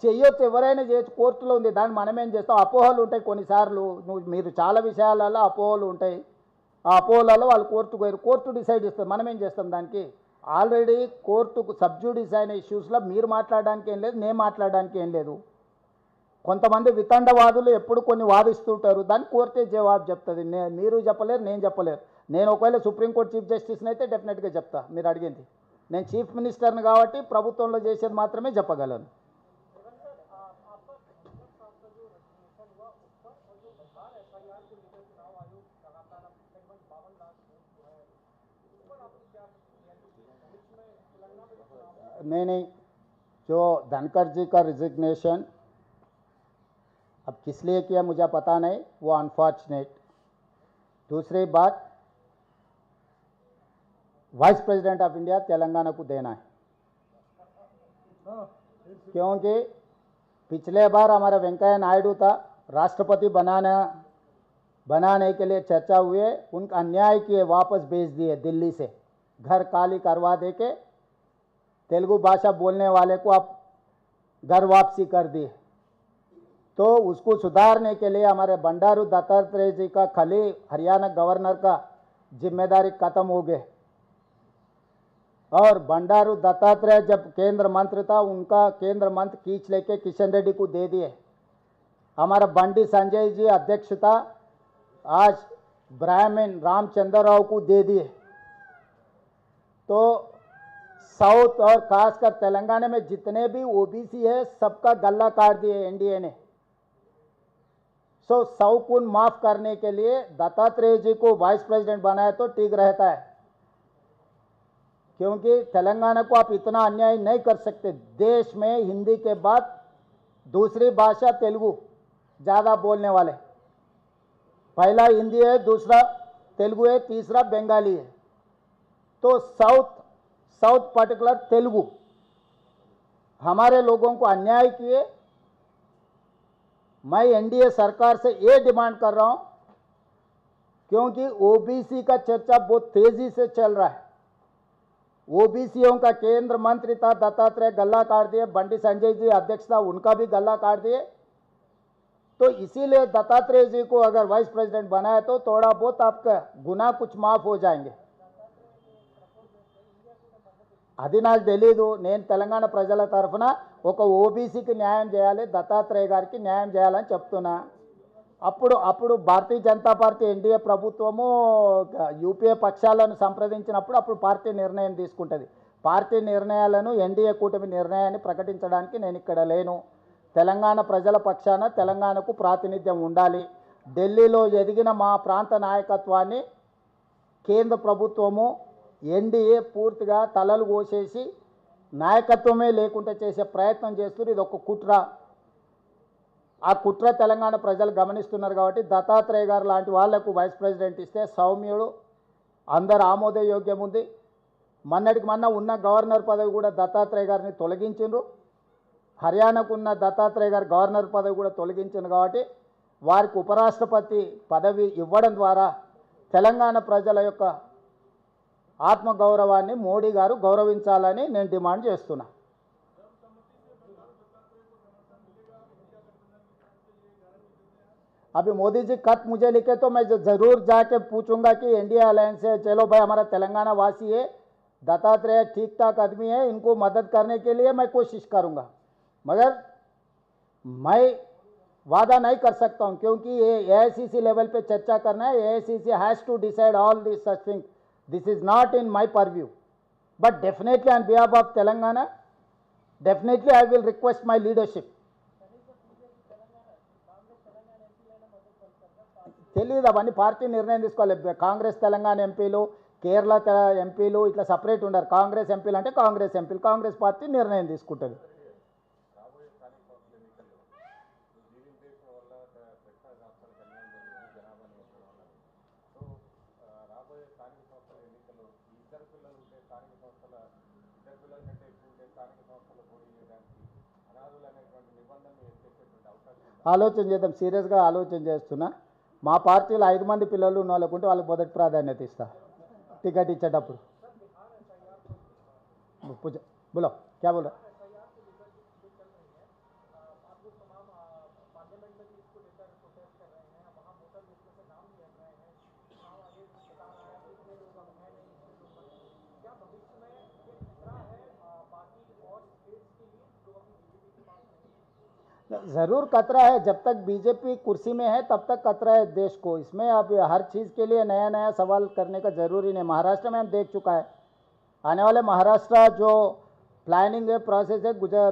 చెయ్యొచ్చు, ఎవరైనా చేయొచ్చు, కోర్టులో ఉంది. దాన్ని మనమేం చేస్తాం? అపోహలు ఉంటాయి కొన్నిసార్లు. మీరు చాలా విషయాలలో అపోహలు ఉంటాయి. ఆ అపోహలలో వాళ్ళు కోర్టుకు పోయారు, కోర్టు డిసైడ్ చేస్తుంది. మనం ఏం చేస్తాం దానికి? ఆల్రెడీ కోర్టుకు సబ్జుడిస్ అయిన ఇష్యూస్లో మీరు మాట్లాడడానికి ఏం లేదు, నేను మాట్లాడడానికి ఏం లేదు. కొంతమంది వితండవాదులు ఎప్పుడు కొన్ని వాదిస్తుంటారు, దాన్ని కోర్టే జవాబు చెప్తుంది. మీరు చెప్పలేరు, నేను చెప్పలేరు. నేను ఒకవేళ సుప్రీంకోర్టు చీఫ్ జస్టిస్ని అయితే డెఫినెట్గా చెప్తా మీరు అడిగింది. నేను చీఫ్ మినిస్టర్ని కాబట్టి ప్రభుత్వంలో చేసేది మాత్రమే చెప్పగలను. नहीं, जो धनखड़ जी का रिजिग्नेशन अब किस लिए किया मुझे पता नहीं, वो अनफॉर्चुनेट। दूसरी बात, vice president of India Telangana को देना है, क्योंकि पिछले बार हमारा वेंकैया नायडू था, राष्ट्रपति बनाने के लिए चर्चा हुए, उनका अन्याय किए, वापस भेज दिए दिल्ली से, घर खाली करवा दे के तेलुगु भाषा बोलने वाले को आप घर वापसी कर दिए। तो उसको सुधारने के लिए हमारे बंडारू दत्तात्रेय जी का खाली हरियाणा गवर्नर का जिम्मेदारी खत्म हो गए, और बंडारू दत्तात्रेय जब केंद्र मंत्री था, उनका केंद्र मंत्री खींच लेके किशन रेड्डी को दे दिए। हमारा बंडी संजय जी अध्यक्ष था, आज ब्राह्मण रामचंद्र राव को दे दिए। तो साउथ और खासकर तेलंगाना में जितने भी ओबीसी है, सबका गला काट दिए एनडीए ने। सो 100 खून माफ करने के लिए दत्तात्रेय जी को वाइस प्रेसिडेंट बनाया तो ठीक रहता है, क्योंकि तेलंगाना को आप इतना अन्याय नहीं कर सकते। देश में हिंदी के बाद दूसरी भाषा तेलुगु ज़्यादा बोलने वाले, पहला हिंदी है, दूसरा तेलुगु है, तीसरा बंगाली है। तो साउथ पर्टिकुलर तेलुगु हमारे लोगों को अन्याय किए। मैं एनडीए सरकार से ये डिमांड कर रहा हूं, क्योंकि ओबीसी का चर्चा बहुत तेजी से चल रहा है। ओबीसीओं का केंद्र मंत्री था दत्तात्रेय, गला काट दिए। बंडी संजय जी अध्यक्ष था, उनका भी गला काट दिए। तो इसीलिए दत्तात्रेय जी को अगर वाइस प्रेसिडेंट बनाए तो थोड़ा बहुत आपका गुनाह कुछ माफ हो जाएंगे। అది నాకు తెలీదు. నేను తెలంగాణ ప్రజల తరఫున ఒక ఓబీసీకి న్యాయం చేయాలి, దత్తాత్రేయ గారికి న్యాయం చేయాలని చెప్తున్నా. అప్పుడు భారతీయ జనతా పార్టీ ఎన్డీఏ ప్రభుత్వము యూపీఏ పక్షాలను సంప్రదించినప్పుడు అప్పుడు పార్టీ నిర్ణయం తీసుకుంటుంది. పార్టీ నిర్ణయాలను ఎన్డీఏ కూటమి నిర్ణయాన్ని ప్రకటించడానికి నేను ఇక్కడ లేను. తెలంగాణ ప్రజల పక్షాన తెలంగాణకు ప్రాతినిధ్యం ఉండాలి. ఢిల్లీలో ఎదిగిన మా ప్రాంత నాయకత్వాన్ని కేంద్ర ప్రభుత్వము ఎన్డీఏ పూర్తిగా తలలు కోసేసి నాయకత్వమే లేకుండా చేసే ప్రయత్నం చేస్తున్నారు. ఇది ఒక కుట్ర. ఆ కుట్ర తెలంగాణ ప్రజలు గమనిస్తున్నారు. కాబట్టి దత్తాత్రేయ గారు లాంటి వాళ్లకు వైస్ ప్రెసిడెంట్ ఇస్తే సౌమ్యుడు, అందరు ఆమోదయోగ్యం ఉంది. మొన్నటికి మొన్న ఉన్న గవర్నర్ పదవి కూడా దత్తాత్రేయ గారిని తొలగించిండ్రు. హర్యానాకు ఉన్న దత్తాత్రేయ గారు గవర్నర్ పదవి కూడా తొలగించిండ్రు. కాబట్టి వారికి ఉపరాష్ట్రపతి పదవి ఇవ్వడం ద్వారా తెలంగాణ ప్రజల యొక్క ఆత్మగౌరవాన్ని మోడీ గారు గౌరవించాలని నేను డిమాండ్ చేస్తున్నా. अभी मोदी जी खत मुझे लिखे तो मैं ज़रूर जाके पूछूंगा कि एनडीए अलायंस से चलो भाई, हमारा तेलंगाना वासी है, दत्तात्रेय ठीक ठाक आदमी है, इनको मदद करने के लिए मैं कोशिश करूंगा। मगर मैं वादा नहीं कर सकता हूं, क्योंकि ये एआईसीसी लेवल पे चर्चा करना है. AICC has to decide all this such thing. This is not in my purview, but definitely on behalf of Telangana, definitely I will request my leadership. తెలియదు, అవన్నీ పార్టీ నిర్ణయం తీసుకోవాలి. కాంగ్రెస్ తెలంగాణ ఎంపీలు, కేరళ ఎంపీలు ఇట్లా సపరేట్ ఉండరు. కాంగ్రెస్ ఎంపీలు అంటే కాంగ్రెస్ ఎంపీలు, కాంగ్రెస్ పార్టీ నిర్ణయం తీసుకుంటుంది. ఆలోచన చేద్దాం, సీరియస్గా ఆలోచన చేస్తున్నా. మా పార్టీలో 5 మంది పిల్లలు ఉన్న వాళ్ళకుంటే వాళ్ళకి మొదటి ప్రాధాన్యత ఇస్తా టికెట్ ఇచ్చేటప్పుడు. बोलो क्या बोल रहा? ज़रूर खतरा है। जब तक बीजेपी कुर्सी में है तब तक खतरा है देश को। इसमें अब हर चीज़ के लिए नया नया सवाल करने का ज़रूरी नहीं। महाराष्ट्र में हम देख चुका है। आने वाले महाराष्ट्र जो प्लानिंग है, प्रोसेस है, गुजरात